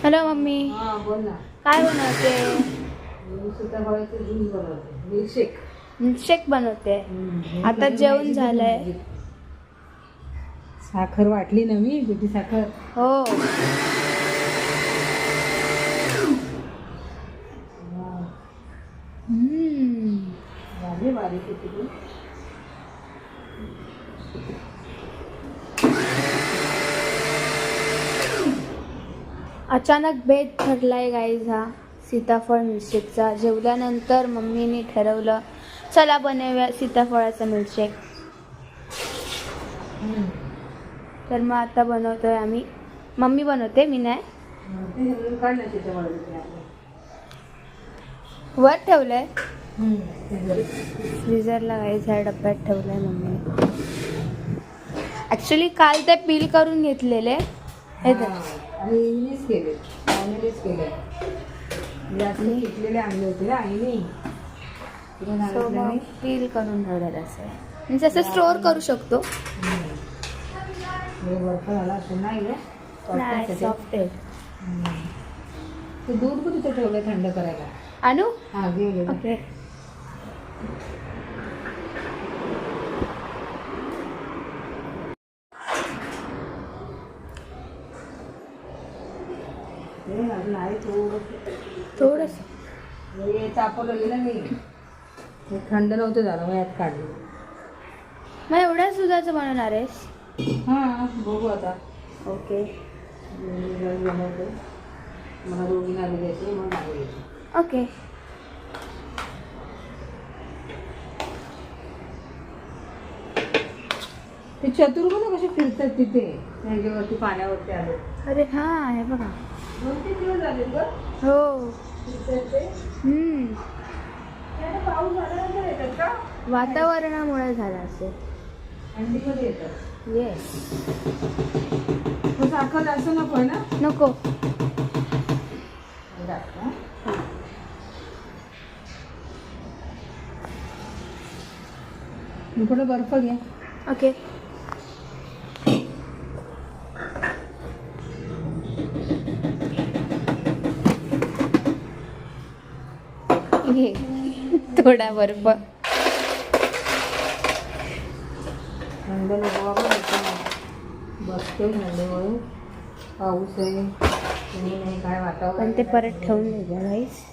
Hello mummy, हां बोल ना. काय बनवते? मी सीताफळाचं ज्यूस बनवते, मिल्कशेक. मिल्कशेक बनवते. आता जेवण झालंय. साखर वाटली ना मी, दुधी साखर. हो. झाली बारीक होती ती. अचानक भेद ठरलाय गाईज हा सीताफळ मिल्कशेकचा. जेवल्यानंतर मम्मीने ठरवलं चला बनवूया सीताफळाचा मिल्कशेक. तर मग आता बनवतोय आम्ही. मम्मी बनवते, मी नाही. वर ठेवलंय फ्रीजरला गाईज, ह्या डब्यात ठेवलंय मम्मीने. ऍक्च्युली काल ते पील करून घेतलेले हे आणि इनीच केले, पावनेच केले. जास्त पिकलेले आणले होते ना आईने. पील करून ठेवलेलं असेल, म्हणजे असं स्टोअर करू शकतो. बर्फ झाला असेल नाही सॉफ्ट आहे. ते दूध पण तिथे ठेवलं थंड करायला. आणू? हा घे. ओके. अजून आहे थोडंसं हे तापवलं ना मी, हे थंड नव्हतं झालं, मग यात काढलं. मग एवढ्याच दुधाचं बनवणार आहेस? हां बघू आता. ओके बनवतो, मला दोघी आली द्यायची, मग घ्यायची. ओके. ते चतुर बघा कसे फिरतात तिथे ह्याच्यावरती, पाण्यावरती आले. अरे हां, हे बघा. 2-3 दिवस झाले गं हो. फिरतात ते. पाऊस झाल्यानंतर येतात का? वातावरणामुळे झालं असेल. थंडीमध्ये येतात. येस. साखर जास्त नको आहे ना? नको. थोडं बर्फ घ्या. ओके. घे थोडा बर्फ. थंड नको बसते थंडीमुळे. पाऊस आहे, नाही काय वातावरण. पण ते परत ठेवून द्या गाईस.